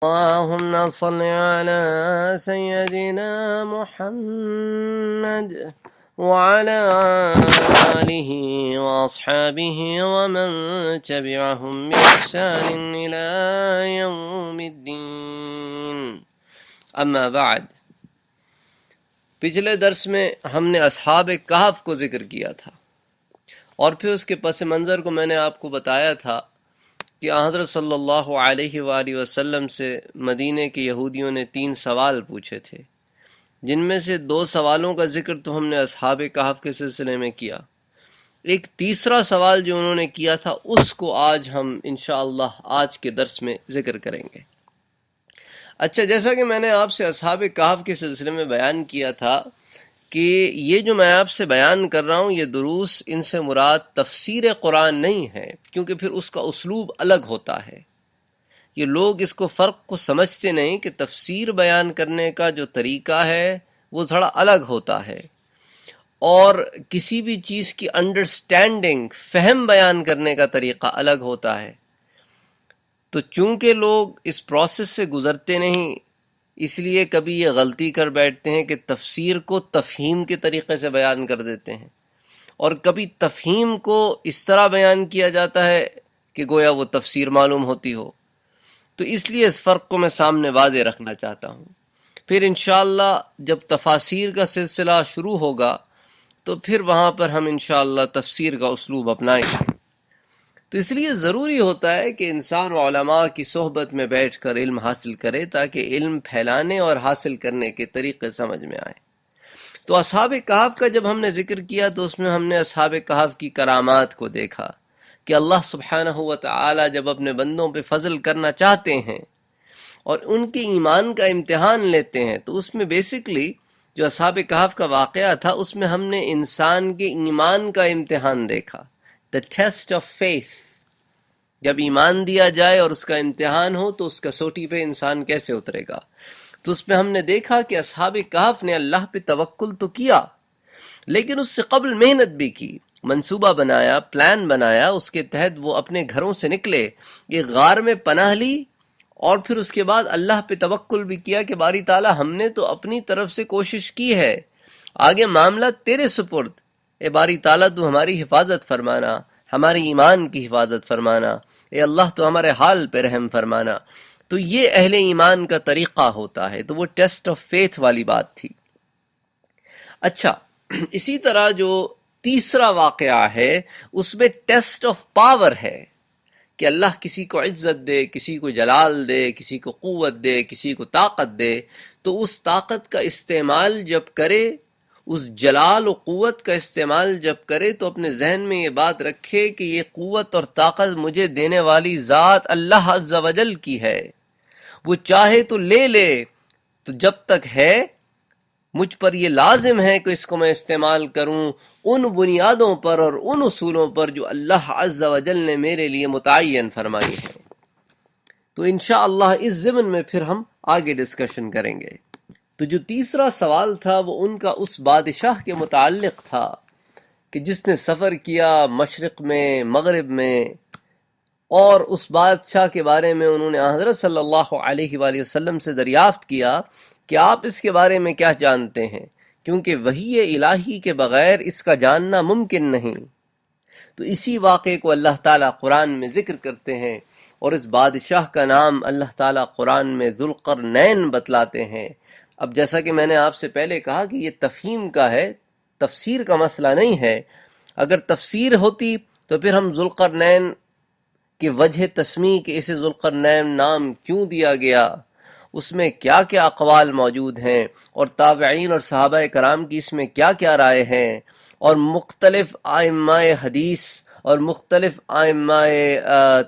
اللهم صل على سيدنا محمد وعلى آله وأصحابه ومن تبعهم بإحسان إلى يوم الدين اما بعد۔ پچھلے درس میں ہم نے اصحاب کہف کو ذکر کیا تھا، اور پھر اس کے پس منظر کو میں نے آپ کو بتایا تھا کہ حضرت صلی اللہ علیہ وآلہ وسلم سے مدینے کے یہودیوں نے 3 سوال پوچھے تھے، جن میں سے 2 سوالوں کا ذکر تو ہم نے اصحاب کہف کے سلسلے میں کیا۔ ایک تیسرا سوال جو انہوں نے کیا تھا، اس کو آج ہم انشاءاللہ آج کے درس میں ذکر کریں گے۔ اچھا، جیسا کہ میں نے آپ سے اصحاب کہف کے سلسلے میں بیان کیا تھا کہ یہ جو میں آپ سے بیان کر رہا ہوں، یہ دروس، ان سے مراد تفسیر قرآن نہیں ہے، کیونکہ پھر اس کا اسلوب الگ ہوتا ہے۔ یہ لوگ اس کو فرق کو سمجھتے نہیں کہ تفسیر بیان کرنے کا جو طریقہ ہے وہ تھوڑا الگ ہوتا ہے، اور کسی بھی چیز کی انڈرسٹینڈنگ، فہم بیان کرنے کا طریقہ الگ ہوتا ہے۔ تو چونکہ لوگ اس پروسیس سے گزرتے نہیں، اس لیے کبھی یہ غلطی کر بیٹھتے ہیں کہ تفسیر کو تفہیم کے طریقے سے بیان کر دیتے ہیں، اور کبھی تفہیم کو اس طرح بیان کیا جاتا ہے کہ گویا وہ تفسیر معلوم ہوتی ہو۔ تو اس لیے اس فرق کو میں سامنے واضح رکھنا چاہتا ہوں۔ پھر انشاءاللہ جب تفاسیر کا سلسلہ شروع ہوگا تو پھر وہاں پر ہم انشاءاللہ تفسیر کا اسلوب اپنائیں گے۔ تو اس لیے ضروری ہوتا ہے کہ انسان علماء کی صحبت میں بیٹھ کر علم حاصل کرے، تاکہ علم پھیلانے اور حاصل کرنے کے طریقے سمجھ میں آئیں۔ تو اصحاب کہف کا جب ہم نے ذکر کیا تو اس میں ہم نے اصحاب کہف کی کرامات کو دیکھا کہ اللہ سبحانہ و تعالی جب اپنے بندوں پہ فضل کرنا چاہتے ہیں اور ان کے ایمان کا امتحان لیتے ہیں، تو اس میں بیسکلی جو اصحاب کہف کا واقعہ تھا، اس میں ہم نے انسان کے ایمان کا امتحان دیکھا، the test of faith۔ جب ایمان دیا جائے اور اس کا امتحان ہو تو اس کسوٹی پہ انسان کیسے اترے گا۔ تو اس میں ہم نے دیکھا کہ اصحاب کہف نے اللہ پہ توکل تو کیا، لیکن اس سے قبل محنت بھی کی، منصوبہ بنایا، پلان بنایا، اس کے تحت وہ اپنے گھروں سے نکلے، ایک غار میں پناہ لی، اور پھر اس کے بعد اللہ پہ توکل بھی کیا کہ باری تعالیٰ ہم نے تو اپنی طرف سے کوشش کی ہے، آگے معاملہ تیرے سپرد، اے باری تعالیٰ تو ہماری حفاظت فرمانا، ہماری ایمان کی حفاظت فرمانا، اے اللہ تو ہمارے حال پہ رحم فرمانا۔ تو یہ اہل ایمان کا طریقہ ہوتا ہے، تو وہ ٹیسٹ آف فیتھ والی بات تھی۔ اچھا، اسی طرح جو تیسرا واقعہ ہے اس میں ٹیسٹ آف پاور ہے کہ اللہ کسی کو عزت دے، کسی کو جلال دے، کسی کو قوت دے، کسی کو طاقت دے، تو اس طاقت کا استعمال جب کرے، اس جلال و قوت کا استعمال جب کرے، تو اپنے ذہن میں یہ بات رکھے کہ یہ قوت اور طاقت مجھے دینے والی ذات اللہ عز و جل کی ہے، وہ چاہے تو لے لے، تو جب تک ہے مجھ پر یہ لازم ہے کہ اس کو میں استعمال کروں ان بنیادوں پر اور ان اصولوں پر جو اللہ عز و جل نے میرے لیے متعین فرمائی ہے۔ تو انشاءاللہ اس ضمن میں پھر ہم آگے ڈسکشن کریں گے۔ تو جو تیسرا سوال تھا وہ ان کا اس بادشاہ کے متعلق تھا کہ جس نے سفر کیا مشرق میں، مغرب میں، اور اس بادشاہ کے بارے میں انہوں نے حضرت صلی اللہ علیہ وآلہ وسلم سے دریافت کیا کہ آپ اس کے بارے میں کیا جانتے ہیں، کیونکہ وحی الہی کے بغیر اس کا جاننا ممکن نہیں۔ تو اسی واقعے کو اللہ تعالیٰ قرآن میں ذکر کرتے ہیں، اور اس بادشاہ کا نام اللہ تعالیٰ قرآن میں ذوالقرنین بتلاتے ہیں۔ اب جیسا کہ میں نے آپ سے پہلے کہا کہ یہ تفہیم کا ہے، تفسیر کا مسئلہ نہیں ہے۔ اگر تفسیر ہوتی تو پھر ہم ذوالقرنین کی وجہ تسمیہ کہ اسے ذوالقرنین نام کیوں دیا گیا، اس میں کیا کیا اقوال موجود ہیں، اور تابعین اور صحابہ کرام کی اس میں کیا کیا رائے ہیں، اور مختلف ائمہ حدیث اور مختلف ائمہ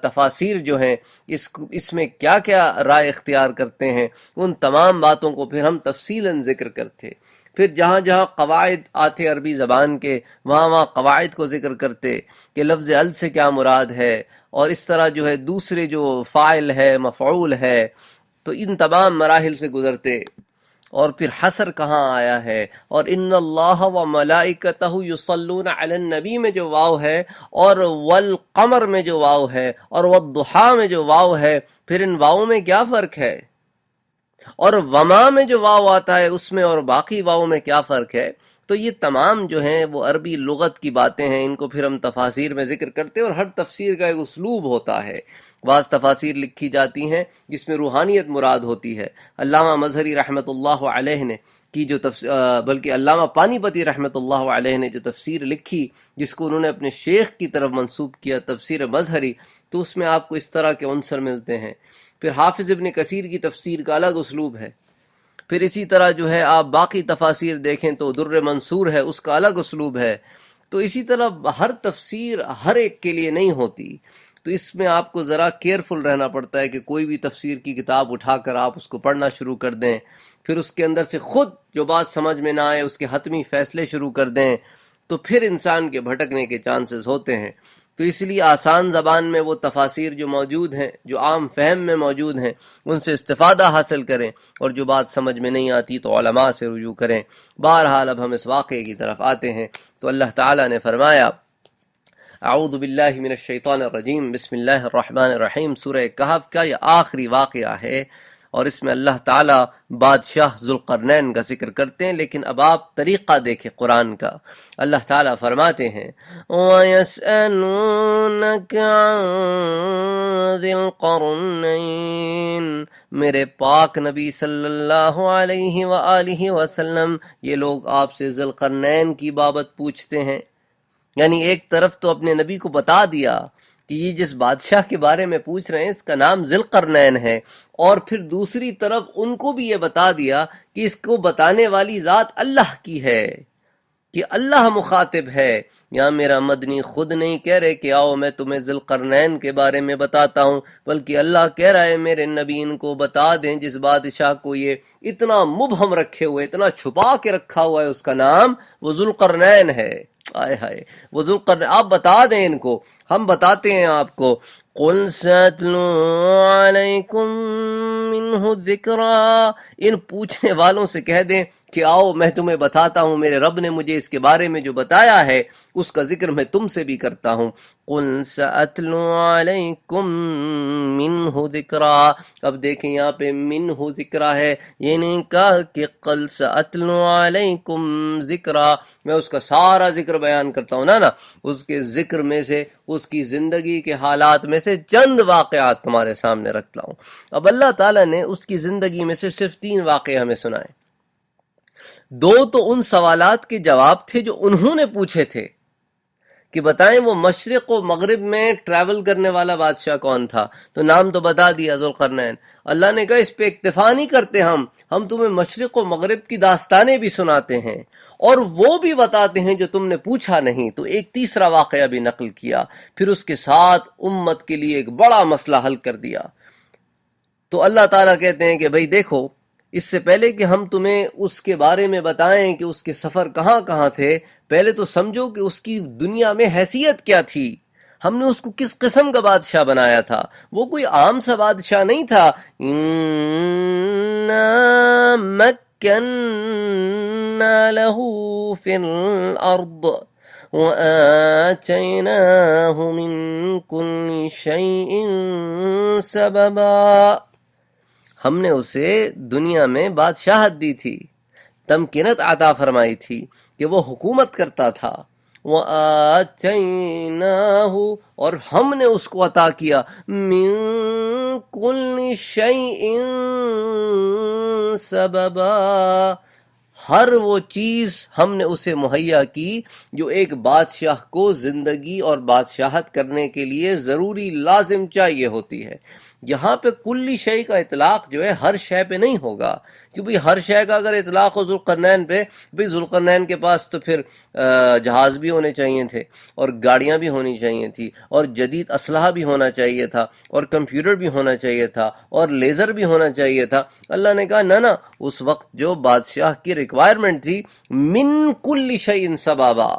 تفاسیر جو ہیں اس میں کیا کیا رائے اختیار کرتے ہیں، ان تمام باتوں کو پھر ہم تفصیلاً ذکر کرتے۔ پھر جہاں جہاں قواعد آتے عربی زبان کے، وہاں وہاں قواعد کو ذکر کرتے کہ لفظ ال سے کیا مراد ہے، اور اس طرح جو ہے دوسرے جو فاعل ہے، مفعول ہے، تو ان تمام مراحل سے گزرتے۔ اور پھر حسر کہاں آیا ہے، اور ان اللہ و ملائکتہ یصلون علی النبی میں جو واو ہے، اور والقمر میں جو واو ہے، اور والضحیٰ میں جو واو ہے، پھر ان واو میں کیا فرق ہے، اور وما میں جو واو آتا ہے اس میں اور باقی واو میں کیا فرق ہے؟ تو یہ تمام جو ہیں وہ عربی لغت کی باتیں ہیں، ان کو پھر ہم تفاسیر میں ذکر کرتے ہیں، اور ہر تفسیر کا ایک اسلوب ہوتا ہے۔ بعض تفاسیر لکھی جاتی ہیں جس میں روحانیت مراد ہوتی ہے۔ علامہ مظہری رحمۃ اللہ علیہ نے کی جو بلکہ علامہ پانی پتی رحمۃ اللہ علیہ نے جو تفسیر لکھی، جس کو انہوں نے اپنے شیخ کی طرف منسوب کیا، تفسیر مظہری، تو اس میں آپ کو اس طرح کے عنصر ملتے ہیں۔ پھر حافظ ابن کثیر کی تفسیر کا الگ اسلوب ہے۔ پھر اسی طرح جو ہے آپ باقی تفاسیر دیکھیں تو در منصور ہے، اس کا الگ اسلوب ہے۔ تو اسی طرح ہر تفسیر ہر ایک کے لیے نہیں ہوتی، تو اس میں آپ کو ذرا کیئرفل رہنا پڑتا ہے کہ کوئی بھی تفسیر کی کتاب اٹھا کر آپ اس کو پڑھنا شروع کر دیں، پھر اس کے اندر سے خود جو بات سمجھ میں نہ آئے اس کے حتمی فیصلے شروع کر دیں، تو پھر انسان کے بھٹکنے کے چانسز ہوتے ہیں۔ تو اس لیے آسان زبان میں وہ تفاسیر جو موجود ہیں، جو عام فہم میں موجود ہیں، ان سے استفادہ حاصل کریں، اور جو بات سمجھ میں نہیں آتی تو علماء سے رجوع کریں۔ بہرحال اب ہم اس واقعے کی طرف آتے ہیں۔ تو اللہ تعالیٰ نے فرمایا، اعوذ باللہ من الشیطان الرجیم، بسم اللہ الرحمن الرحیم۔ سورہ کہف کا یہ آخری واقعہ ہے، اور اس میں اللہ تعالیٰ بادشاہ ذوالقرنین کا ذکر کرتے ہیں، لیکن اب آپ طریقہ دیکھیں قرآن کا۔ اللہ تعالیٰ فرماتے ہیں، وَيَسْأَلُونَكَ عَنْ ذِي الْقَرْنَيْنِ، میرے پاک نبی صلی اللہ علیہ وآلہ وسلم، یہ لوگ آپ سے ذی القرنین کی بابت پوچھتے ہیں۔ یعنی ایک طرف تو اپنے نبی کو بتا دیا کہ یہ جس بادشاہ کے بارے میں پوچھ رہے ہیں اس کا نام ذی القرنین ہے، اور پھر دوسری طرف ان کو بھی یہ بتا دیا کہ اس کو بتانے والی ذات اللہ کی ہے، کہ اللہ مخاطب ہے۔ یہاں میرا مدنی خود نہیں کہہ رہے کہ آؤ میں تمہیں ذی القرنین کے بارے میں بتاتا ہوں، بلکہ اللہ کہہ رہا ہے میرے نبی ان کو بتا دیں جس بادشاہ کو یہ اتنا مبہم رکھے ہوئے، اتنا چھپا کے رکھا ہوا ہے، اس کا نام وہ ذو القرنین ہے۔ آئے ہائے، وہ ذو القرنین، آپ بتا دیں ان کو، ہم بتاتے ہیں آپ کو۔ قُلْ سَأَتْلُو عَلَيْكُمْ مِنْهُ ذِكْرًا، ان پوچھنے والوں سے کہہ دیں کہ آؤ میں تمہیں بتاتا ہوں، میرے رب نے مجھے اس کے بارے میں جو بتایا ہے اس کا ذکر میں تم سے بھی کرتا ہوں۔ قُلْ سَأَتْلُو عَلَيْكُمْ مِنْهُ ذِكْرًا، اب دیکھیں یہاں پہ منہ ذکرہ ہے، یہ نہیں کہا کہ قُلْ سَأَتْلُو عَلَيْكُمْ ذِكْرًا، میں اس کا سارا ذکر بیان کرتا ہوں، نا اس کے ذکر میں سے، اس کی زندگی کے حالات میں سے چند واقعات تمہارے سامنے رکھتا ہوں۔ اب اللہ تعالیٰ نے اس کی زندگی میں سے صرف 3 واقعے ہمیں سنائے۔ 2 تو ان سوالات کے جواب تھے جو انہوں نے پوچھے تھے کہ بتائیں وہ مشرق و مغرب میں ٹریول کرنے والا بادشاہ کون تھا، تو نام تو بتا دیا ذوالقرنین۔ اللہ نے کہا اس پہ اکتفا نہیں کرتے، ہم تمہیں مشرق و مغرب کی داستانیں بھی سناتے ہیں اور وہ بھی بتاتے ہیں جو تم نے پوچھا نہیں۔ تو ایک تیسرا واقعہ بھی نقل کیا، پھر اس کے ساتھ امت کے لیے ایک بڑا مسئلہ حل کر دیا۔ تو اللہ تعالیٰ کہتے ہیں کہ بھئی دیکھو، اس سے پہلے کہ ہم تمہیں اس کے بارے میں بتائیں کہ اس کے سفر کہاں کہاں تھے، پہلے تو سمجھو کہ اس کی دنیا میں حیثیت کیا تھی، ہم نے اس کو کس قسم کا بادشاہ بنایا تھا۔ وہ کوئی عام سا بادشاہ نہیں تھا۔ اِنَّا مَكَّنَّا لَهُ فِي الْأَرْضِ وَآتَيْنَاهُ مِن كُلِّ شَيْءٍ سَبَبًا، ہم نے اسے دنیا میں بادشاہت دی تھی، تمکینت عطا فرمائی تھی کہ وہ حکومت کرتا تھا۔ وَآتَيْنَاهُ، اور ہم نے اس کو عطا کیا، مِن كُلِّ شَيْءٍ سَبَبًا، ہر وہ چیز ہم نے اسے مہیا کی جو ایک بادشاہ کو زندگی اور بادشاہت کرنے کے لیے ضروری لازم چاہیے ہوتی ہے۔ یہاں پہ کلی شے کا اطلاق جو ہے ہر شے پہ نہیں ہوگا، کیونکہ ہر شے کا اگر اطلاق ہو ذوالقرنین پہ، بھئی ذوالقرنین کے پاس تو پھر جہاز بھی ہونے چاہیے تھے، اور گاڑیاں بھی ہونی چاہیے تھی، اور جدید اسلحہ بھی ہونا چاہیے تھا، اور کمپیوٹر بھی ہونا چاہیے تھا، اور لیزر بھی ہونا چاہیے تھا۔ اللہ نے کہا نہ اس وقت جو بادشاہ کی ریکوائرمنٹ تھی، من کل شیء سبابا۔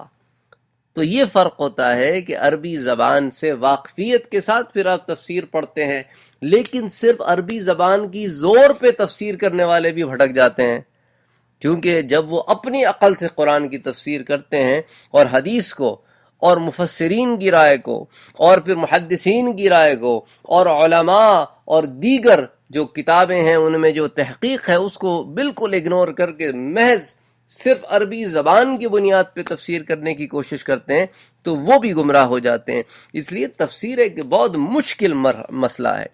تو یہ فرق ہوتا ہے کہ عربی زبان سے واقفیت کے ساتھ پھر آپ تفسیر پڑھتے ہیں، لیکن صرف عربی زبان کی زور پہ تفسیر کرنے والے بھی بھٹک جاتے ہیں۔ کیونکہ جب وہ اپنی عقل سے قرآن کی تفسیر کرتے ہیں اور حدیث کو اور مفسرین کی رائے کو اور پھر محدثین کی رائے کو اور علماء اور دیگر جو کتابیں ہیں ان میں جو تحقیق ہے اس کو بالکل اگنور کر کے محض صرف عربی زبان کی بنیاد پہ تفسیر کرنے کی کوشش کرتے ہیں تو وہ بھی گمراہ ہو جاتے ہیں۔ اس لیے تفسیر ایک بہت مشکل مسئلہ ہے۔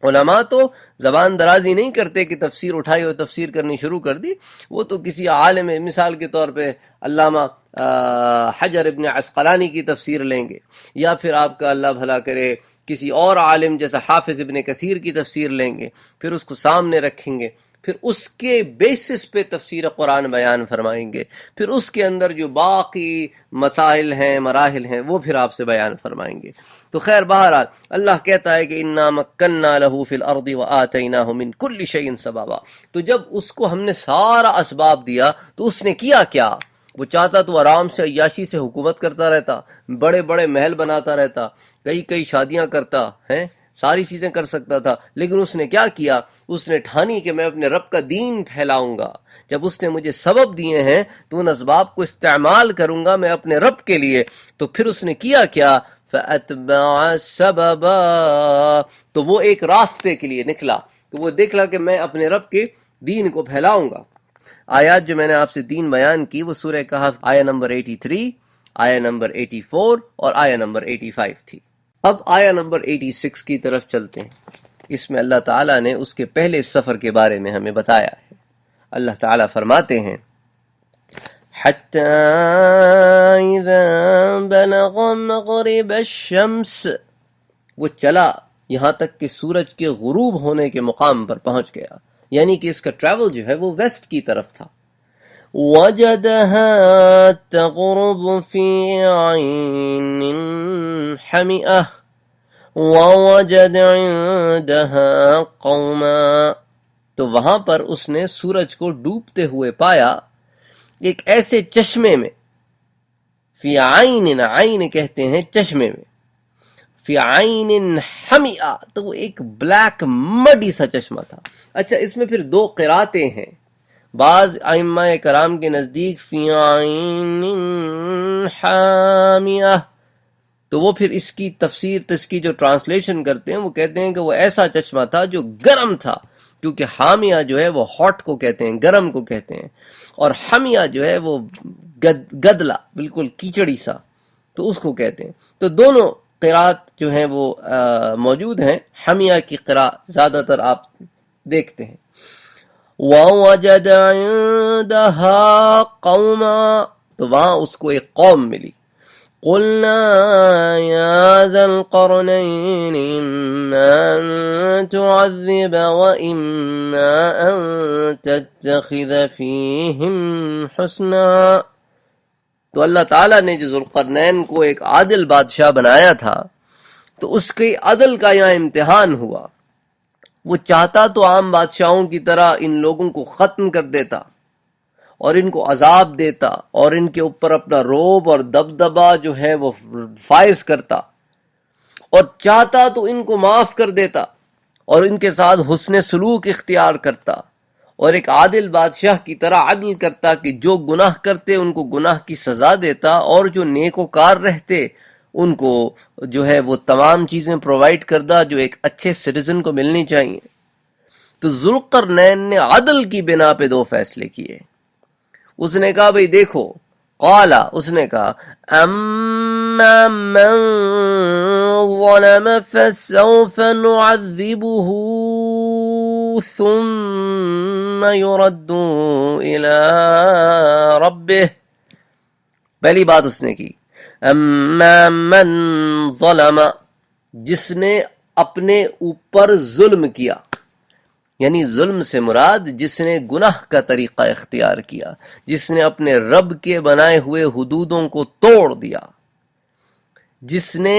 علماء تو زبان درازی نہیں کرتے کہ تفسیر اٹھائی اور تفسیر کرنی شروع کر دی، وہ تو کسی عالم، مثال کے طور پہ علامہ حجر ابن عسقلانی کی تفسیر لیں گے، یا پھر آپ کا اللہ بھلا کرے کسی اور عالم جیسا حافظ ابن کثیر کی تفسیر لیں گے، پھر اس کو سامنے رکھیں گے، پھر اس کے بیسس پہ تفسیر قرآن بیان فرمائیں گے، پھر اس کے اندر جو باقی مسائل ہیں، مراحل ہیں، وہ پھر آپ سے بیان فرمائیں گے۔ تو خیر بہرحال اللہ کہتا ہے کہ انا مکننا له فی الارض وآتیناہ من کل شیء سببا، تو جب اس کو ہم نے سارا اسباب دیا تو اس نے کیا کیا؟ وہ چاہتا تو آرام سے عیاشی سے حکومت کرتا رہتا، بڑے بڑے محل بناتا رہتا، کئی شادیاں کرتا ہیں، ساری چیزیں کر سکتا تھا، لیکن اس نے کیا کیا؟ اس نے ٹھانی کہ میں اپنے رب کا دین پھیلاؤں گا۔ جب اس نے مجھے سبب دیے ہیں تو ان اسباب کو استعمال کروں گا میں اپنے رب کے لیے۔ تو پھر اس نے کیا کیا؟ فَأَتْبَعَ سَبَبًا، تو وہ ایک راستے کے لیے نکلا، تو وہ دیکھلا کہ میں اپنے رب کے دین کو پھیلاؤں گا۔ آیات جو میں نے آپ سے 3 بیان کی وہ سورہ کہف آیہ نمبر 83، آیہ نمبر 84 اور آیہ نمبر 85 تھی۔ اب آیہ نمبر 86 کی طرف چلتے ہیں۔ اس میں اللہ تعالیٰ نے اس کے پہلے سفر کے بارے میں ہمیں بتایا ہے۔ اللہ تعالیٰ فرماتے ہیں حَتَّى إِذَا بَلَغَ مَغْرِبَ الشَّمْسِ، وہ چلا یہاں تک کہ سورج کے غروب ہونے کے مقام پر پہنچ گیا، یعنی کہ اس کا ٹریول جو ہے وہ ویسٹ کی طرف تھا۔ وَجَدَهَا تَغْرُبُ فِي عَيْنٍ حَمِئَةٍ وَوَجَدَ عِندَهَا قَوْمًا، تو وہاں پر اس نے سورج کو ڈوبتے ہوئے پایا ایک ایسے چشمے میں، فی عین، عین کہتے ہیں چشمے میں، فی عین حمیئہ، تو وہ ایک بلیک مڈی سا چشمہ تھا۔ اچھا، اس میں پھر 2 قراتیں ہیں، بعض ائمہ کرام کے نزدیک فی عین حامیہ، تو وہ پھر اس کی تفسیر، اس کی جو ٹرانسلیشن کرتے ہیں وہ کہتے ہیں کہ وہ ایسا چشمہ تھا جو گرم تھا، کیونکہ حامیہ جو ہے وہ ہاٹ کو کہتے ہیں، گرم کو کہتے ہیں، اور حمیہ جو ہے وہ گدلا، بالکل کیچڑی سا، تو اس کو کہتے ہیں۔ تو دونوں قرات جو ہیں وہ موجود ہیں۔ حمیہ کی قرات زیادہ تر آپ دیکھتے ہیں۔ وَوَجَدَ عِندَهَا قَوْمًا، تو وہاں اس کو ایک قوم ملی۔ قُلْنَا يَا ذَا الْقَرْنَيْنِ إِمَّا أَن تُعَذِّبَ وَإِمَّا أَن تَتَّخِذَ فِيهِمْ حُسْنًا، تو اللہ تعالیٰ نے جو ذوالقرنین کو ایک عادل بادشاہ بنایا تھا تو اس کے عدل کا یہاں امتحان ہوا۔ وہ چاہتا تو عام بادشاہوں کی طرح ان لوگوں کو ختم کر دیتا اور ان کو عذاب دیتا اور ان کے اوپر اپنا رعب اور دبدبہ جو ہے وہ فائز کرتا، اور چاہتا تو ان کو معاف کر دیتا اور ان کے ساتھ حسن سلوک اختیار کرتا اور ایک عادل بادشاہ کی طرح عدل کرتا کہ جو گناہ کرتے ان کو گناہ کی سزا دیتا اور جو نیکوکار رہتے ان کو جو ہے وہ تمام چیزیں پرووائڈ کرتا جو ایک اچھے سٹیزن کو ملنی چاہیے۔ تو ذوالقرنین نے عدل کی بنا پہ 2 فیصلے کیے۔ اس نے کہا بھئی دیکھو، قالا، اس نے کہا اما من ظلم فسوف نعذبه ثم يرد الى ربه، پہلی بات اس نے کی اما من ظلم، جس نے اپنے اوپر ظلم کیا، یعنی ظلم سے مراد جس نے گناہ کا طریقہ اختیار کیا، جس نے اپنے رب کے بنائے ہوئے حدودوں کو توڑ دیا، جس نے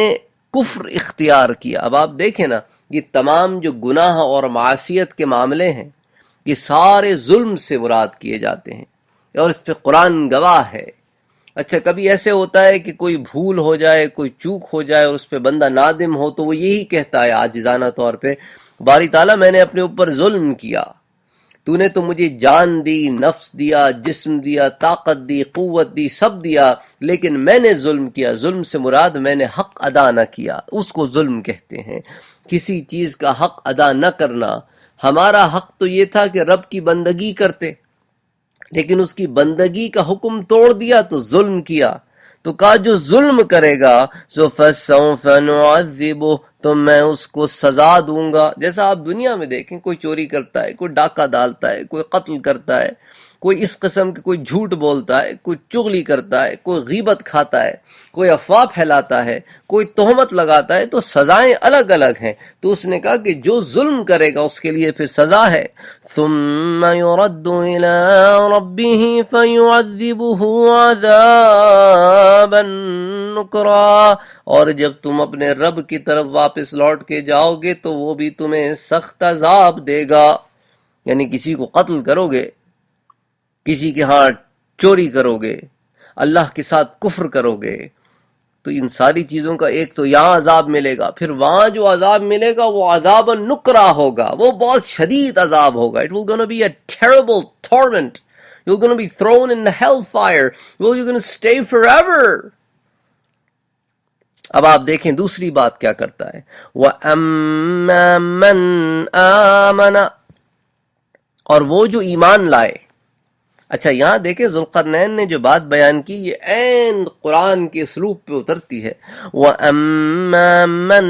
کفر اختیار کیا۔ اب آپ دیکھیں نا، یہ تمام جو گناہ اور معصیت کے معاملے ہیں یہ سارے ظلم سے مراد کیے جاتے ہیں، اور اس پہ قرآن گواہ ہے۔ اچھا، کبھی ایسے ہوتا ہے کہ کوئی بھول ہو جائے، کوئی چوک ہو جائے اور اس پہ بندہ نادم ہو تو وہ یہی کہتا ہے عاجزانہ طور پہ، باری تعالیٰ میں نے اپنے اوپر ظلم کیا۔ تو نے تو مجھے جان دی، نفس دیا، جسم دیا، طاقت دی، قوت دی، سب دیا، لیکن میں نے ظلم کیا۔ ظلم سے مراد میں نے حق ادا نہ کیا، اس کو ظلم کہتے ہیں، کسی چیز کا حق ادا نہ کرنا۔ ہمارا حق تو یہ تھا کہ رب کی بندگی کرتے، لیکن اس کی بندگی کا حکم توڑ دیا تو ظلم کیا۔ تو کہا جو ظلم کرے گا سو فَسَوْفَ نُعَذِّبُهُ، تو میں اس کو سزا دوں گا۔ جیسا آپ دنیا میں دیکھیں، کوئی چوری کرتا ہے، کوئی ڈاکہ ڈالتا ہے، کوئی قتل کرتا ہے، کوئی اس قسم کے، کوئی جھوٹ بولتا ہے، کوئی چغلی کرتا ہے، کوئی غیبت کھاتا ہے، کوئی افواہ پھیلاتا ہے، کوئی تہمت لگاتا ہے، تو سزائیں الگ الگ ہیں۔ تو اس نے کہا کہ جو ظلم کرے گا اس کے لیے پھر سزا ہے۔ ثم يرد الى ربه فيعذبه عذابا نكرا، اور جب تم اپنے رب کی طرف واپس لوٹ کے جاؤ گے تو وہ بھی تمہیں سخت عذاب دے گا۔ یعنی کسی کو قتل کرو گے، کسی کے ہاں چوری کرو گے، اللہ کے ساتھ کفر کرو گے، تو ان ساری چیزوں کا ایک تو یہاں عذاب ملے گا، پھر وہاں جو عذاب ملے گا وہ عذاب نکرا ہوگا، وہ بہت شدید عذاب ہوگا۔ It will gonna be a terrible torment. You're gonna be thrown in the hellfire. Well, you're gonna stay forever. اب آپ دیکھیں دوسری بات کیا کرتا ہے، وَأَمَّا مَنْ آمَنَ، اور وہ جو ایمان لائے۔ اچھا یہاں دیکھیں ذوالقرنین نے جو بات بیان کی یہ عین قرآن کے اسلوب پہ اترتی ہے۔ وَأَمَّا مَنْ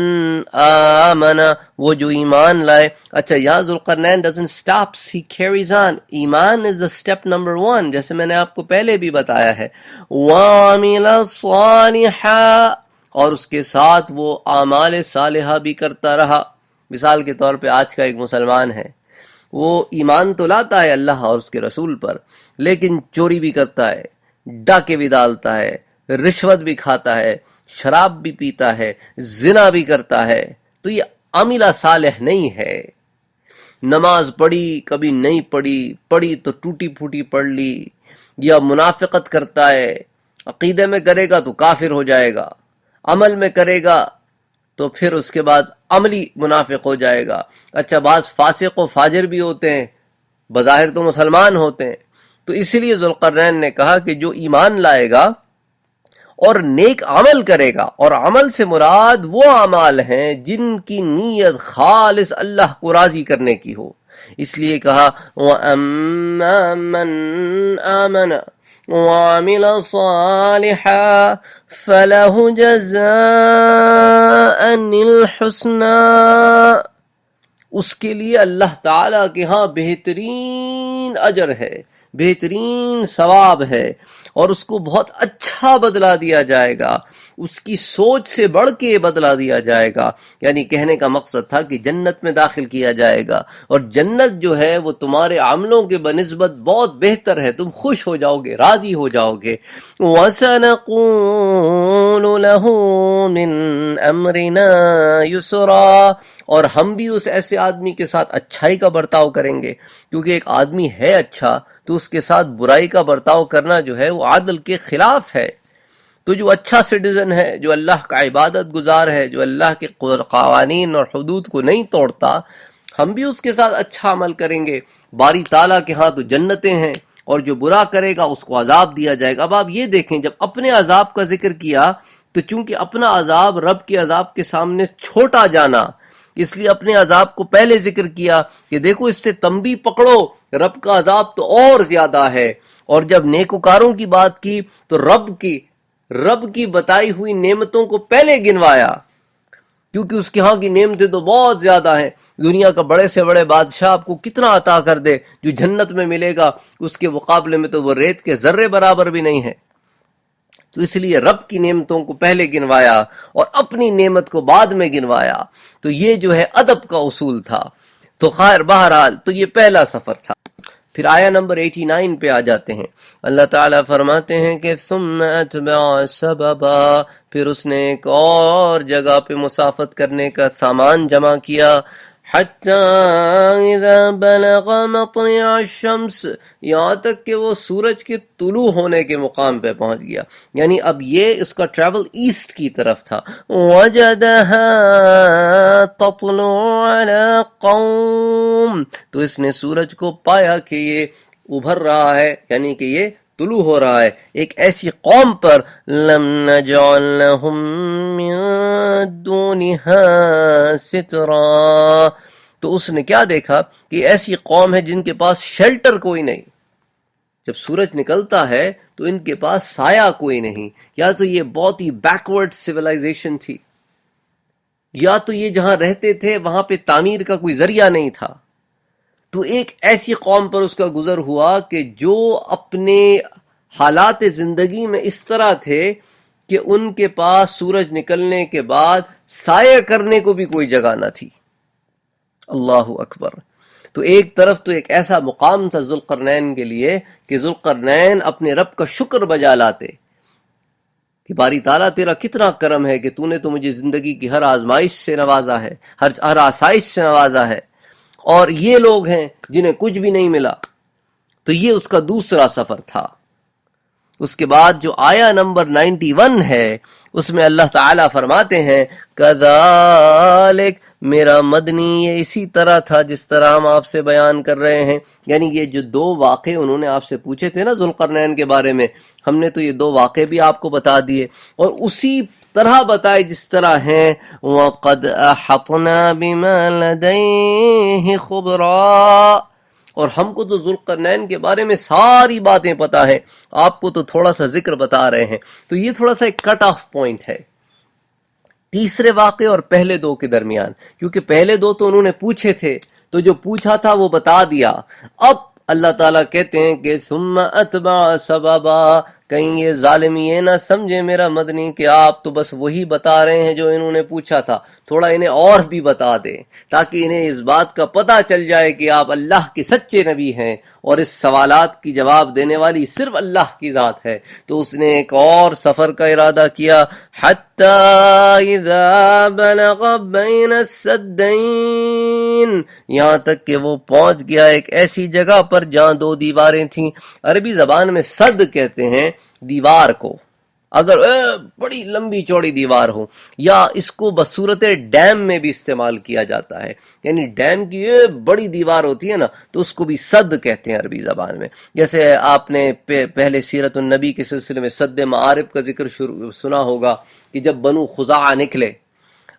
آمَنَ، وہ جو ایمان لائے۔ اچھا یہاں Zulqarnain doesn't stop, he carries on. ایمان is the step number 1، جیسے میں نے آپ کو پہلے بھی بتایا ہے۔ وَعَمِلَ صَالِحًا، اور اس کے ساتھ وہ اعمال صالحہ بھی کرتا رہا۔ مثال کے طور پہ آج کا ایک مسلمان ہے، وہ ایمان تو لاتا ہے اللہ اور اس کے رسول پر، لیکن چوری بھی کرتا ہے، ڈاکے بھی ڈالتا ہے، رشوت بھی کھاتا ہے، شراب بھی پیتا ہے، زنا بھی کرتا ہے، تو یہ عاملہ صالح نہیں ہے۔ نماز پڑھی کبھی نہیں پڑھی، پڑھی تو ٹوٹی پھوٹی پڑھ لی، یا منافقت کرتا ہے، عقیدے میں کرے گا تو کافر ہو جائے گا، عمل میں کرے گا تو پھر اس کے بعد عملی منافق ہو جائے گا۔ اچھا بعض فاسق و فاجر بھی ہوتے ہیں، بظاہر تو مسلمان ہوتے ہیں، تو اسی لیے ذوالقرنین نے کہا کہ جو ایمان لائے گا اور نیک عمل کرے گا، اور عمل سے مراد وہ اعمال ہیں جن کی نیت خالص اللہ کو راضی کرنے کی ہو۔ اس لیے کہا وَأَمَّا مَنْ آمَنَ وَعَمِلَ صَالِحًا فَلَهُ جَزَاءً الْحُسْنَى، اس کے لیے اللہ تعالیٰ کے ہاں بہترین اجر ہے، بہترین ثواب ہے، اور اس کو بہت اچھا بدلہ دیا جائے گا، اس کی سوچ سے بڑھ کے بدلہ دیا جائے گا۔ یعنی کہنے کا مقصد تھا کہ جنت میں داخل کیا جائے گا، اور جنت جو ہے وہ تمہارے عملوں کے بنسبت بہت بہتر ہے، تم خوش ہو جاؤ گے، راضی ہو جاؤ گے۔ وَسَنَقُولُ لَهُ مِنْ أَمْرِنَا يُسْرًا، اور ہم بھی اس ایسے آدمی کے ساتھ اچھائی کا برتاؤ کریں گے، کیونکہ ایک آدمی ہے اچھا تو اس کے ساتھ برائی کا برتاؤ کرنا جو ہے وہ عدل کے خلاف ہے۔ تو جو اچھا سٹیزن ہے، جو اللہ کا عبادت گزار ہے، جو اللہ کے قوانین اور حدود کو نہیں توڑتا، ہم بھی اس کے ساتھ اچھا عمل کریں گے۔ باری تعالیٰ کے ہاں تو جنتیں ہیں، اور جو برا کرے گا اس کو عذاب دیا جائے گا۔ اب آپ یہ دیکھیں جب اپنے عذاب کا ذکر کیا تو چونکہ اپنا عذاب رب کے عذاب کے سامنے چھوٹا جانا، اس لیے اپنے عذاب کو پہلے ذکر کیا کہ دیکھو اس سے تنبیہ پکڑو، رب کا عذاب تو اور زیادہ ہے۔ اور جب نیکوکاروں کی بات کی تو رب کی بتائی ہوئی نعمتوں کو پہلے گنوایا، کیونکہ اس کے ہاں کی نعمتیں تو بہت زیادہ ہیں۔ دنیا کا بڑے سے بڑے بادشاہ آپ کو کتنا عطا کر دے، جو جنت میں ملے گا اس کے مقابلے میں تو وہ ریت کے ذرے برابر بھی نہیں ہے۔ تو اس لیے رب کی نعمتوں کو پہلے گنوایا اور اپنی نعمت کو بعد میں گنوایا۔ تو یہ جو ہے ادب کا اصول تھا۔ تو خیر بہرحال تو یہ پہلا سفر تھا۔ پھر آیہ نمبر 89 پہ آ جاتے ہیں۔ اللہ تعالیٰ فرماتے ہیں کہ ثم اتبع سببا، پھر اس نے ایک اور جگہ پہ مسافت کرنے کا سامان جمع کیا، حتی اذا بلغ مطلع الشمس، یہاں تک کہ وہ سورج کے طلوع ہونے کے مقام پہ پہنچ گیا، یعنی اب یہ اس کا ٹریول ایسٹ کی طرف تھا. وجدها تطلع على قوم، تو اس نے سورج کو پایا کہ یہ ابھر رہا ہے، یعنی کہ یہ طلوع ہو رہا ہے ایک ایسی قوم پر. لم نجعل لهم من دونها سترا، تو اس نے کیا دیکھا کہ ایسی قوم ہے جن کے پاس شیلٹر کوئی نہیں. جب سورج نکلتا ہے تو ان کے پاس سایہ کوئی نہیں، یا تو یہ بہت ہی بیکورڈ سویلائزیشن تھی، یا تو یہ جہاں رہتے تھے وہاں پہ تعمیر کا کوئی ذریعہ نہیں تھا. تو ایک ایسی قوم پر اس کا گزر ہوا کہ جو اپنے حالات زندگی میں اس طرح تھے کہ ان کے پاس سورج نکلنے کے بعد سایہ کرنے کو بھی کوئی جگہ نہ تھی. اللہ اکبر. تو ایک طرف تو ایک ایسا مقام تھا ذوالقرنین کے لیے کہ ذوالقرنین اپنے رب کا شکر بجا لاتے کہ باری تعالیٰ تیرا کتنا کرم ہے کہ تو نے تو مجھے زندگی کی ہر آزمائش سے نوازا ہے، ہر آسائش سے نوازا ہے، اور یہ لوگ ہیں جنہیں کچھ بھی نہیں ملا. تو یہ اس کا دوسرا سفر تھا. اس کے بعد جو آیا نمبر 91 ہے اس میں اللہ تعالیٰ فرماتے ہیں کذالک، میرا مدنی یہ اسی طرح تھا جس طرح ہم آپ سے بیان کر رہے ہیں. یعنی یہ جو دو واقعے انہوں نے آپ سے پوچھے تھے نا ذوالقرنین کے بارے میں، ہم نے تو یہ دو واقعے بھی آپ کو بتا دیے اور اسی طرح بتائے جس طرح ہیں. وَقَدْ أَحَطْنَا بِمَا لَدَيْهِ خُبْرًا، اور ہم کو تو ذوالقرنین کے بارے میں ساری باتیں پتہ ہیں، آپ کو تو تھوڑا سا ذکر بتا رہے ہیں. تو یہ تھوڑا سا ایک کٹ آف پوائنٹ ہے تیسرے واقعے اور پہلے دو کے درمیان، کیونکہ پہلے دو تو انہوں نے پوچھے تھے تو جو پوچھا تھا وہ بتا دیا. اب اللہ تعالیٰ کہتے ہیں کہ ثم اتبع سببا، کہیں یہ ظالم یہ نہ سمجھے میرا مدنی کہ آپ تو بس وہی بتا رہے ہیں جو انہوں نے پوچھا تھا، تھوڑا انہیں اور بھی بتا دیں تاکہ انہیں اس بات کا پتہ چل جائے کہ آپ اللہ کے سچے نبی ہیں اور اس سوالات کی جواب دینے والی صرف اللہ کی ذات ہے. تو اس نے ایک اور سفر کا ارادہ کیا. حتی اذا بلغ بین السدین، یہاں تک کہ وہ پہنچ گیا ایک ایسی جگہ پر جہاں دو دیواریں تھیں. عربی زبان میں صد کہتے ہیں دیوار کو، اگر بڑی لمبی چوڑی دیوار ہو، یا اس کو بصورت ڈیم میں بھی استعمال کیا جاتا ہے، یعنی ڈیم کی یہ بڑی دیوار ہوتی ہے نا تو اس کو بھی صد کہتے ہیں عربی زبان میں. جیسے آپ نے پہلے سیرت النبی کے سلسلے میں سد معارب کا ذکر سنا ہوگا کہ جب بنو خزاعہ نکلے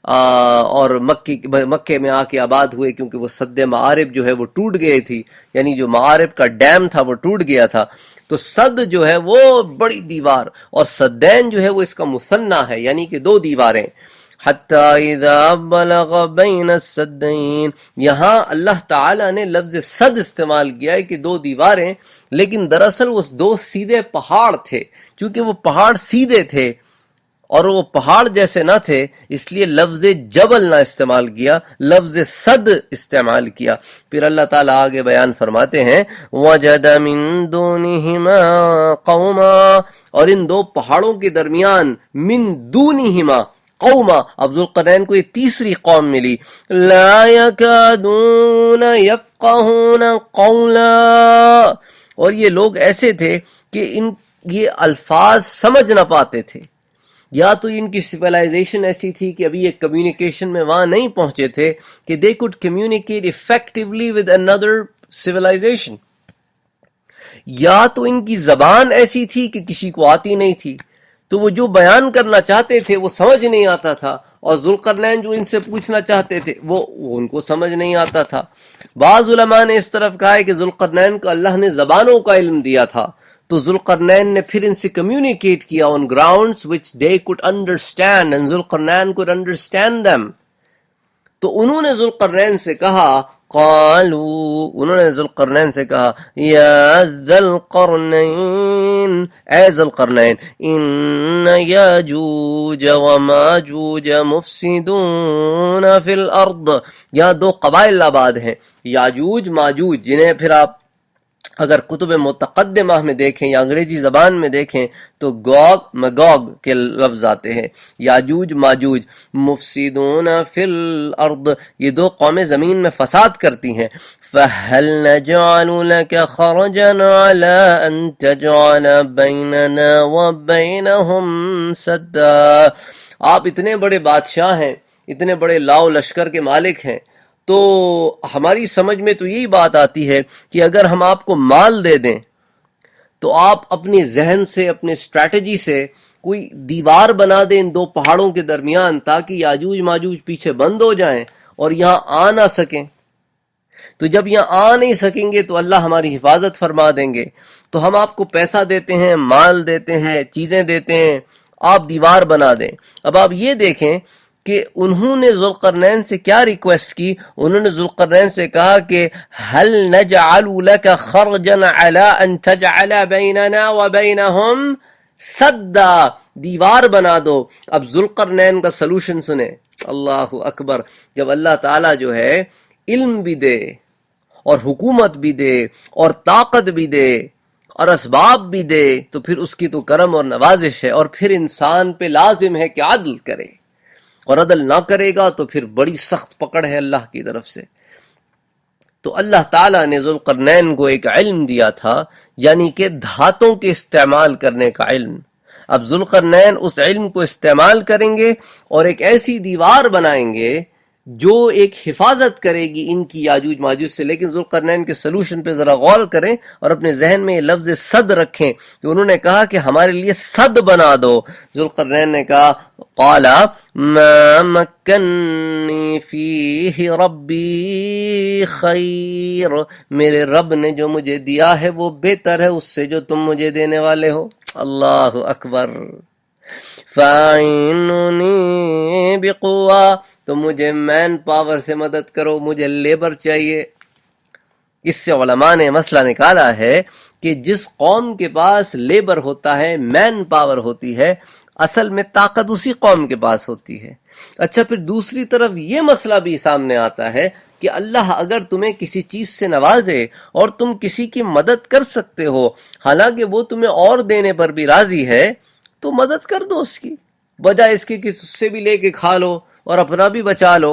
اور مکے میں آ کے آباد ہوئے، کیونکہ وہ سد معارب جو ہے وہ ٹوٹ گئی تھی، یعنی جو معارب کا ڈیم تھا وہ ٹوٹ گیا تھا. تو صد جو ہے وہ بڑی دیوار، اور صدین جو ہے وہ اس کا مثنیٰ ہے، یعنی کہ دو دیواریں. حتی اذا بلغ بین السدین، یہاں اللہ تعالیٰ نے لفظ صد استعمال کیا ہے کہ دو دیواریں، لیکن دراصل وہ دو سیدھے پہاڑ تھے. کیونکہ وہ پہاڑ سیدھے تھے اور وہ پہاڑ جیسے نہ تھے، اس لیے لفظ جبل نہ استعمال کیا، لفظ صد استعمال کیا. پھر اللہ تعالیٰ آگے بیان فرماتے ہیں وَجَدَ مِن دُونِهِمَا قَوْمًا، اور ان دو پہاڑوں کے درمیان من دونہما قوما، اب ذوالقرنین کو یہ تیسری قوم ملی. لا يكادون يفقهون قولا، اور یہ لوگ ایسے تھے کہ یہ الفاظ سمجھ نہ پاتے تھے، یا تو ان کی سویلائزیشن ایسی تھی کہ ابھی یہ کمیونیکیشن میں وہاں نہیں پہنچے تھے کہ they could communicate effectively with another civilization، یا تو ان کی زبان ایسی تھی کہ کسی کو آتی نہیں تھی، تو وہ جو بیان کرنا چاہتے تھے وہ سمجھ نہیں آتا تھا، اور ذوالقرنین جو ان سے پوچھنا چاہتے تھے وہ ان کو سمجھ نہیں آتا تھا. بعض علماء نے اس طرف کہا ہے کہ ذوالقرنین کو اللہ نے زبانوں کا علم دیا تھا، تو ذوالقرنین نے پھر ان سے کمیونیکیٹ کیا on grounds which they could understand and Zulqarnain could understand them. تو انہوں نے ذوالقرنین سے کہا انہوں نے ذوالقرنین سے کہا یا ذوالقرنین، اے ذوالقرنین، ان یاجوج وماجوج مفسدون فی الارض، یہاں دو قبائل آباد ہیں، یاجوج ماجوج، جنہیں پھر آپ اگر کتب متقدمہ میں دیکھیں یا انگریزی زبان میں دیکھیں تو گوگ مگوگ کے لفظ آتے ہیں، یاجوج ماجوج، مفسدون فی الارض، یہ دو قومیں زمین میں فساد کرتی ہیں۔ فَهَلْ نَجْعَلُ لَكَ خَرْجًا عَلَىٰ أَن تَجْعَلَ بَيْنَنَا وَبَيْنَهُمْ سَدًّا، آپ اتنے بڑے بادشاہ ہیں، اتنے بڑے لاؤ لشکر کے مالک ہیں، تو ہماری سمجھ میں تو یہی بات آتی ہے کہ اگر ہم آپ کو مال دے دیں تو آپ اپنی ذہن سے، اپنے اسٹریٹجی سے کوئی دیوار بنا دیں ان دو پہاڑوں کے درمیان، تاکہ یاجوج ماجوج پیچھے بند ہو جائیں اور یہاں آ نہ سکیں۔ تو جب یہاں آ نہیں سکیں گے تو اللہ ہماری حفاظت فرما دیں گے۔ تو ہم آپ کو پیسہ دیتے ہیں، مال دیتے ہیں، چیزیں دیتے ہیں، آپ دیوار بنا دیں۔ اب آپ یہ دیکھیں کہ انہوں نے ذوالقرنین سے کیا ریکویسٹ کی؟ انہوں نے ذوالقرنین سے کہا کہ هل نجعل لك خرجا على ان تجعل بيننا وبينهم سدا، دیوار بنا دو۔ اب ذوالقرنین کا سلوشن سنیں، اللہ اکبر، جب اللہ تعالیٰ جو ہے علم بھی دے اور حکومت بھی دے اور طاقت بھی دے اور اسباب بھی دے تو پھر اس کی تو کرم اور نوازش ہے، اور پھر انسان پہ لازم ہے کہ عدل کرے، اور عدل نہ کرے گا تو پھر بڑی سخت پکڑ ہے اللہ کی طرف سے۔ تو اللہ تعالیٰ نے ذوالقرنین کو ایک علم دیا تھا، یعنی کہ دھاتوں کے استعمال کرنے کا علم۔ اب ذوالقرنین اس علم کو استعمال کریں گے اور ایک ایسی دیوار بنائیں گے جو ایک حفاظت کرے گی ان کی یاجوج ماجوج سے۔ لیکن ذوالقرنین کے سلوشن پہ ذرا غور کریں اور اپنے ذہن میں یہ لفظ صد رکھیں کہ انہوں نے کہا کہ ہمارے لیے صد بنا دو۔ ذوالقرنین نے کہا قال ما مکنی فیہ ربی خیر، میرے رب نے جو مجھے دیا ہے وہ بہتر ہے اس سے جو تم مجھے دینے والے ہو۔ اللہ اکبر۔ فَاعِنُونِي بِقُوَّةٍ، تو مجھے مین پاور سے مدد کرو، مجھے لیبر چاہیے۔ اس سے علماء نے مسئلہ نکالا ہے کہ جس قوم کے پاس لیبر ہوتا ہے، مین پاور ہوتی ہے، اصل میں طاقت اسی قوم کے پاس ہوتی ہے۔ اچھا، پھر دوسری طرف یہ مسئلہ بھی سامنے آتا ہے کہ اللہ اگر تمہیں کسی چیز سے نوازے اور تم کسی کی مدد کر سکتے ہو، حالانکہ وہ تمہیں اور دینے پر بھی راضی ہے، تو مدد کر دو اس کی، بجائے اس کی کہ اس سے بھی لے کے کھا لو اور اپنا بھی بچا لو۔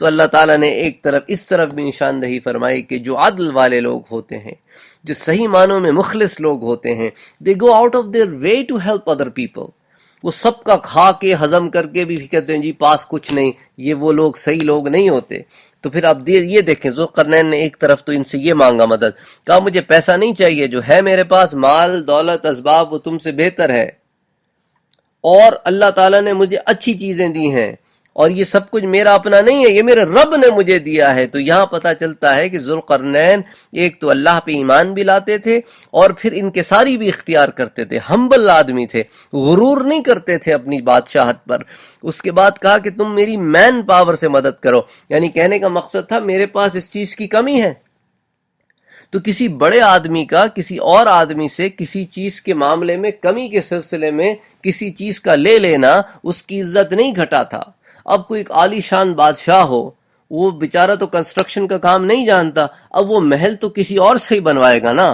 تو اللہ تعالیٰ نے ایک طرف اس طرف بھی نشاندہی فرمائی کہ جو عدل والے لوگ ہوتے ہیں، جو صحیح معنوں میں مخلص لوگ ہوتے ہیں، they go out of their way to help other people، وہ سب کا کھا کے ہضم کر کے بھی کہتے ہیں جی پاس کچھ نہیں، یہ وہ لوگ صحیح لوگ نہیں ہوتے۔ تو پھر آپ یہ دیکھیں، ذوالقرنین نے ایک طرف تو ان سے یہ مانگا مدد، کہا مجھے پیسہ نہیں چاہیے، جو ہے میرے پاس مال دولت اسباب وہ تم سے بہتر ہے، اور اللہ تعالیٰ نے مجھے اچھی چیزیں دی ہیں، اور یہ سب کچھ میرا اپنا نہیں ہے، یہ میرے رب نے مجھے دیا ہے۔ تو یہاں پتہ چلتا ہے کہ ذوالقرنین ایک تو اللہ پہ ایمان بھی لاتے تھے اور پھر انکساری بھی اختیار کرتے تھے، ہمبل آدمی تھے، غرور نہیں کرتے تھے اپنی بادشاہت پر۔ اس کے بعد کہا کہ تم میری مین پاور سے مدد کرو، یعنی کہنے کا مقصد تھا میرے پاس اس چیز کی کمی ہے۔ تو کسی بڑے آدمی کا کسی اور آدمی سے کسی چیز کے معاملے میں کمی کے سلسلے میں کسی چیز کا لے لینا اس کی عزت نہیں گھٹا تھا۔ اب کوئی ایک عالی شان بادشاہ ہو، وہ بیچارہ تو کنسٹرکشن کا کام نہیں جانتا، اب وہ محل تو کسی اور سے ہی بنوائے گا نا۔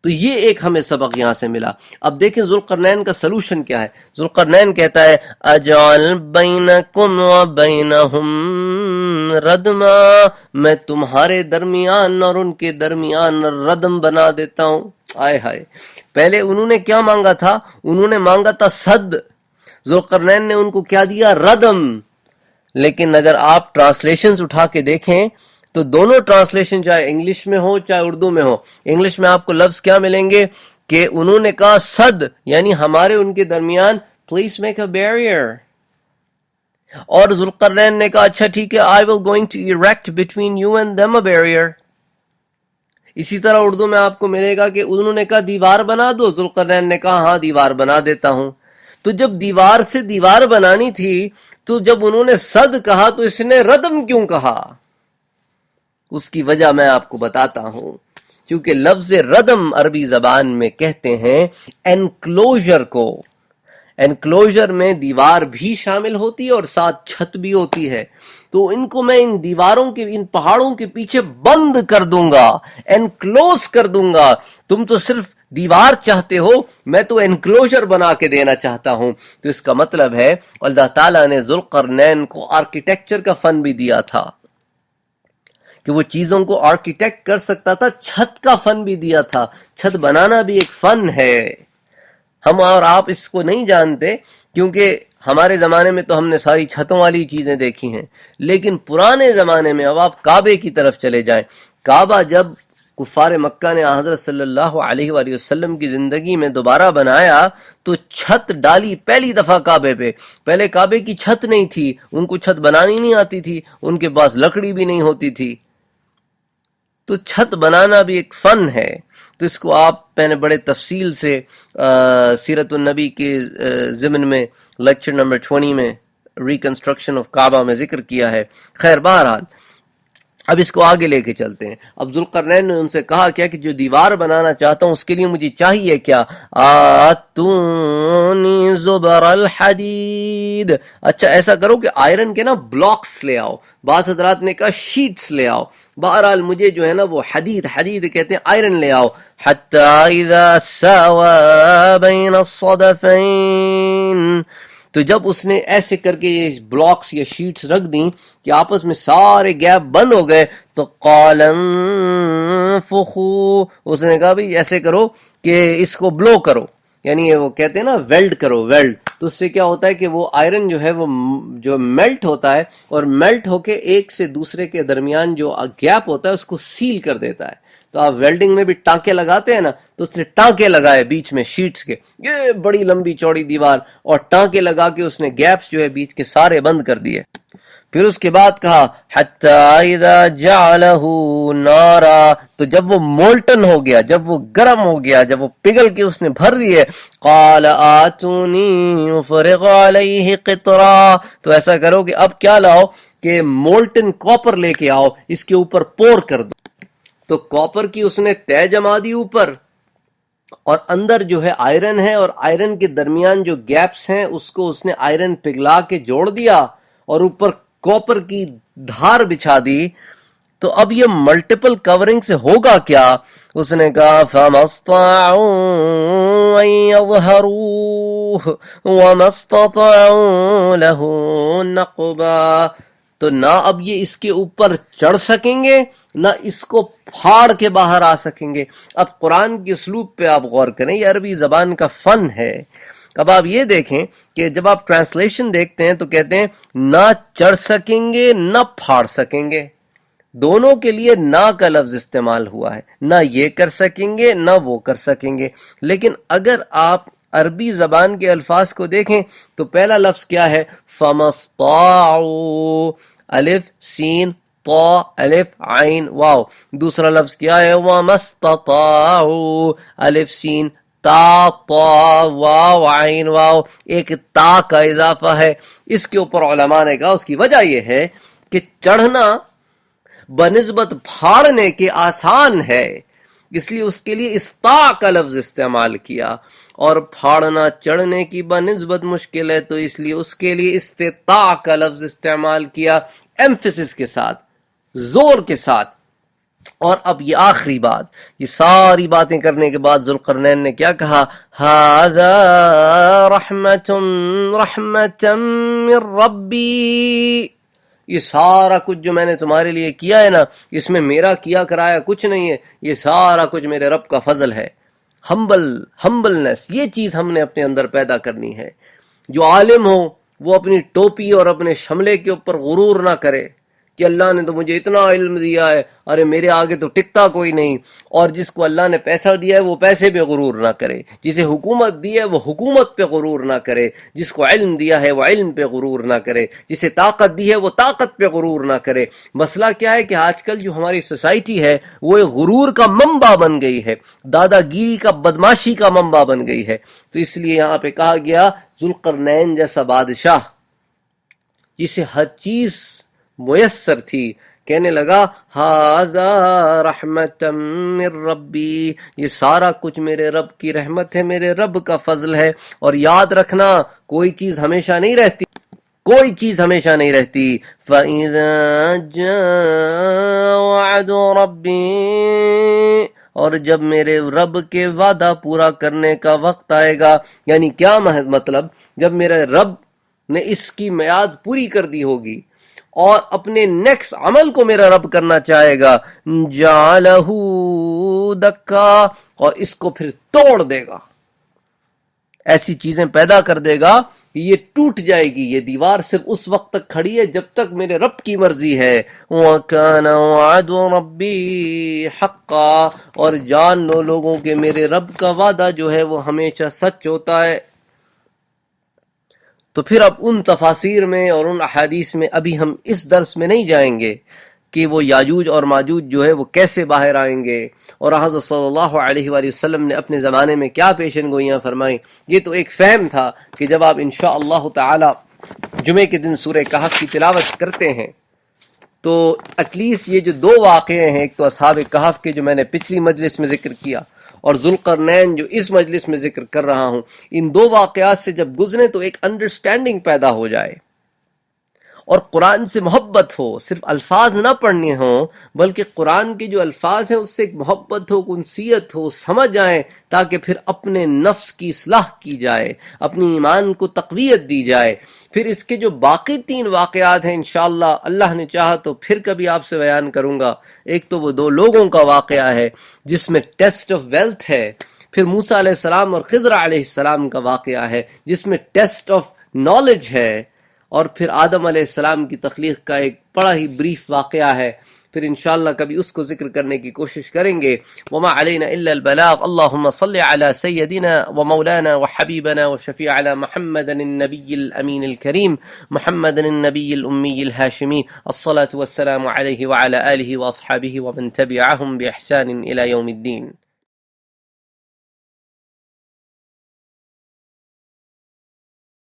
تو یہ ایک ہمیں سبق یہاں سے ملا۔ اب دیکھیں ذوالقرنین کا سلوشن کیا ہے۔ ذوالقرنین کہتا ہے اجعل بینکم وبینہم ردما، میں تمہارے درمیان اور ان کے درمیان ردم بنا دیتا ہوں۔ آئے ہائے، پہلے انہوں نے کیا مانگا تھا؟ انہوں نے مانگا تھا صد، ذوالقرنین نے ان کو کیا دیا؟ ردم۔ لیکن اگر آپ ٹرانسلیشنز اٹھا کے دیکھیں تو دونوں ٹرانسلیشن چاہے انگلش میں ہو چاہے اردو میں ہو، انگلش میں آپ کو لفظ کیا ملیں گے کہ انہوں نے کہا صد، یعنی ہمارے ان کے درمیان پلیز میک اے بیریئر، اور ذوالقرنین نے کہا اچھا ٹھیک ہے I will going to erect between you and them a barrier۔ اسی طرح اردو میں آپ کو ملے گا کہ انہوں نے کہا دیوار بنا دو، ذوالقرنین نے کہا ہاں دیوار بنا دیتا ہوں۔ تو جب دیوار سے دیوار بنانی تھی تو جب انہوں نے صد کہا تو اس نے ردم کیوں کہا؟ اس کی وجہ میں آپ کو بتاتا ہوں، کیونکہ لفظ ردم عربی زبان میں کہتے ہیں انکلوژر کو۔ انکلوجر میں دیوار بھی شامل ہوتی ہے اور ساتھ چھت بھی ہوتی ہے. تو ان کو میں ان دیواروں کے ان پہاڑوں کے پیچھے بند کر دوں گا, انکلوز کر دوں گا. تم تو صرف دیوار چاہتے ہو, میں تو انکلوجر بنا کے دینا چاہتا ہوں. تو اس کا مطلب ہے اللہ تعالیٰ نے ذوالقرنین کو آرکیٹیکچر کا فن بھی دیا تھا کہ وہ چیزوں کو آرکیٹیکٹ کر سکتا تھا. چھت کا فن بھی دیا تھا. چھت بنانا بھی ایک فن ہے. ہم اور آپ اس کو نہیں جانتے کیونکہ ہمارے زمانے میں تو ہم نے ساری چھتوں والی چیزیں دیکھی ہیں, لیکن پرانے زمانے میں اب آپ کعبے کی طرف چلے جائیں. کعبہ جب کفار مکہ نے حضرت صلی اللہ علیہ وآلہ وسلم کی زندگی میں دوبارہ بنایا تو چھت ڈالی پہلی دفعہ کعبے پہ. پہلے کعبے کی چھت نہیں تھی, ان کو چھت بنانی نہیں آتی تھی, ان کے پاس لکڑی بھی نہیں ہوتی تھی. تو چھت بنانا بھی ایک فن ہے. تو اس کو آپ میں نے بڑے تفصیل سے سیرت النبی کے ضمن میں لیکچر نمبر 20 میں ریکنسٹرکشن آف کعبہ میں ذکر کیا ہے. خیر بہرحال اب اس کو آگے لے کے چلتے ہیں. اب ذوالقرنین نے ان سے کہا کیا کہ جو دیوار بنانا چاہتا ہوں اس کے لیے مجھے چاہیے کیا؟ آتونی زبر الحدید. اچھا ایسا کرو کہ آئرن کے نا بلاکس لے آؤ. بعض حضرات نے کہا شیٹس لے آؤ. بہرحال مجھے جو ہے نا وہ حدید کہتے ہیں, آئرن لے آؤ. حتی اذا ساوا بین الصدفین. تو جب اس نے ایسے کر کے یہ بلاکس یا شیٹس رکھ دیں کہ آپس میں سارے گیپ بند ہو گئے, تو قال انفخوا, اس نے کہا بھی ایسے کرو کہ اس کو بلو کرو, یعنی وہ کہتے ہیں نا ویلڈ کرو, ویلڈ. تو اس سے کیا ہوتا ہے کہ وہ آئرن جو ہے وہ جو میلٹ ہوتا ہے, اور میلٹ ہو کے ایک سے دوسرے کے درمیان جو گیپ ہوتا ہے اس کو سیل کر دیتا ہے. تو آپ ویلڈنگ میں بھی ٹانکے لگاتے ہیں نا, تو اس نے ٹانکے لگائے بیچ میں شیٹس کے, یہ بڑی لمبی چوڑی دیوار, اور ٹانکے لگا کے اس نے گیپس جو ہے بیچ کے سارے بند کر دیے. پھر اس کے بعد کہا حتی اذا جعلہ نارا, تو جب وہ مولٹن ہو گیا, جب وہ گرم ہو گیا, جب وہ پگھل کے اس نے بھر دیے, قال آتونی افرغ علیہ قطرا, تو ایسا کرو کہ اب کیا لاؤ کہ مولٹن کاپر لے کے آؤ, اس کے اوپر پور کر دو. تو کاپر کی اس نے تہ جما دی اوپر, اور اندر جو ہے آئرن ہے, اور آئرن کے درمیان جو گیپس ہیں اس کو اس نے آئرن پگھلا کے جوڑ دیا, اور اوپر کاپر کی دھار بچھا دی. تو اب یہ ملٹیپل کورنگ سے ہوگا کیا؟ اس نے کہا فَمَا اسْطَاعُوا أَن يَظْهَرُوهُ وَمَا اسْتَطَاعُوا لَهُ نَقْبًا. تو نہ اب یہ اس کے اوپر چڑھ سکیں گے, نہ اس کو پھاڑ کے باہر آ سکیں گے. اب قرآن کی اسلوب پہ آپ غور کریں, یہ عربی زبان کا فن ہے. اب آپ یہ دیکھیں کہ جب آپ ٹرانسلیشن دیکھتے ہیں تو کہتے ہیں نہ چڑھ سکیں گے نہ پھاڑ سکیں گے. دونوں کے لیے نہ کا لفظ استعمال ہوا ہے, نہ یہ کر سکیں گے نہ وہ کر سکیں گے. لیکن اگر آپ عربی زبان کے الفاظ کو دیکھیں تو پہلا لفظ کیا ہے؟ فَمَا اسْطَاعُوا, الف سین طا الف عین واو. دوسرا لفظ کیا ہے؟ وَمَا اسْتَطَاعُوا, الف سین تا طا واو عین واو, ایک تا کا اضافہ ہے. اس کے اوپر علماء نے کہا اس کی وجہ یہ ہے کہ چڑھنا بنسبت پھاڑنے کے آسان ہے, اس لیے اس کے لیے اسطاع کا لفظ استعمال کیا, اور پھاڑنا چڑھنے کی بنسبت مشکل ہے تو اس لیے اس کے لیے استطاع کا لفظ استعمال کیا, ایمفیسس کے ساتھ, زور کے ساتھ. اور اب یہ آخری بات, یہ ساری باتیں کرنے کے بعد ذوالقرنین نے کیا کہا؟ ھذا رحمۃ من ربی, یہ سارا کچھ جو میں نے تمہارے لیے کیا ہے نا, اس میں میرا کیا کرایا کچھ نہیں ہے, یہ سارا کچھ میرے رب کا فضل ہے. ہمبلنس, یہ چیز ہم نے اپنے اندر پیدا کرنی ہے. جو عالم ہو وہ اپنی ٹوپی اور اپنے شملے کے اوپر غرور نہ کرے کہ اللہ نے تو مجھے اتنا علم دیا ہے, ارے میرے آگے تو ٹکتا کوئی نہیں. اور جس کو اللہ نے پیسہ دیا ہے وہ پیسے پہ غرور نہ کرے, جسے حکومت دی ہے وہ حکومت پہ غرور نہ کرے, جس کو علم دیا ہے وہ علم پہ غرور نہ کرے, جسے طاقت دی ہے وہ طاقت پہ غرور نہ کرے. مسئلہ کیا ہے کہ آج کل جو ہماری سوسائٹی ہے وہ ایک غرور کا منبع بن گئی ہے, دادا گیری کا, بدماشی کا منبع بن گئی ہے. تو اس لیے یہاں پہ کہا گیا ذوالقرنین جیسا بادشاہ جسے ہر چیز میسر تھی, کہنے لگا ھذا رحمۃ من ربی، یہ سارا کچھ میرے رب کی رحمت ہے، میرے رب کا فضل ہے۔ اور یاد رکھنا کوئی چیز ہمیشہ نہیں رہتی، کوئی چیز ہمیشہ نہیں رہتی۔ فَإِذَا جَاءَ وَعْدُ رَبِّي، اور جب میرے رب کے وعدہ پورا کرنے کا وقت آئے گا، یعنی کیا مطلب، جب میرے رب نے اس کی میعاد پوری کر دی ہوگی اور اپنے نیکسٹ عمل کو میرا رب کرنا چاہے گا، جَعَلَهُ دَكَّا، اور اس کو پھر توڑ دے گا، ایسی چیزیں پیدا کر دے گا کہ یہ ٹوٹ جائے گی۔ یہ دیوار صرف اس وقت تک کھڑی ہے جب تک میرے رب کی مرضی ہے۔ وَكَانَ وَعْدُ رَبِّي حَقًّا، اور جان لو لوگوں کہ میرے رب کا وعدہ جو ہے وہ ہمیشہ سچ ہوتا ہے۔ تو پھر اب ان تفاسیر میں اور ان احادیث میں ابھی ہم اس درس میں نہیں جائیں گے کہ وہ یاجوج اور ماجوج جو ہے وہ کیسے باہر آئیں گے، اور حضرت صلی اللہ علیہ وآلہ وسلم نے اپنے زمانے میں کیا پیشن گوئیاں فرمائیں۔ یہ تو ایک فہم تھا کہ جب آپ انشاءاللہ تعالی جمعے کے دن سورہ کہف کی تلاوت کرتے ہیں تو ایٹ لیسٹ یہ جو دو واقعے ہیں، ایک تو اصحاب کہف کے جو میں نے پچھلی مجلس میں ذکر کیا، اور ذوالقرنین جو اس مجلس میں ذکر کر رہا ہوں، ان دو واقعات سے جب گزرے تو ایک انڈرسٹینڈنگ پیدا ہو جائے، اور قرآن سے محبت ہو، صرف الفاظ نہ پڑھنے ہوں بلکہ قرآن کے جو الفاظ ہیں اس سے ایک محبت ہو، انسیت ہو، سمجھ آئیں، تاکہ پھر اپنے نفس کی اصلاح کی جائے، اپنی ایمان کو تقویت دی جائے۔ پھر اس کے جو باقی تین واقعات ہیں انشاءاللہ اللہ نے چاہا تو پھر کبھی آپ سے بیان کروں گا۔ ایک تو وہ دو لوگوں کا واقعہ ہے جس میں ٹیسٹ آف ویلتھ ہے، پھر موسیٰ علیہ السلام اور خضر علیہ السلام کا واقعہ ہے جس میں ٹیسٹ آف نالج ہے، اور پھر آدم علیہ السلام کی تخلیق کا ایک بڑا ہی بریف واقعہ ہے۔ پھر انشاءاللہ کبھی اس کو ذکر کرنے کی کوشش کریں گے۔ وما علینا الا البلاغ، اللہم صل علی سیدنا ومولانا وحبیبنا وشفیعنا محمد النبی الامین الکریم، محمد النبی الامی الہاشمی، الصلاة والسلام علیہ وعلى آلہ واصحابہ ومن تبعہم بإحسان الى یوم الدین۔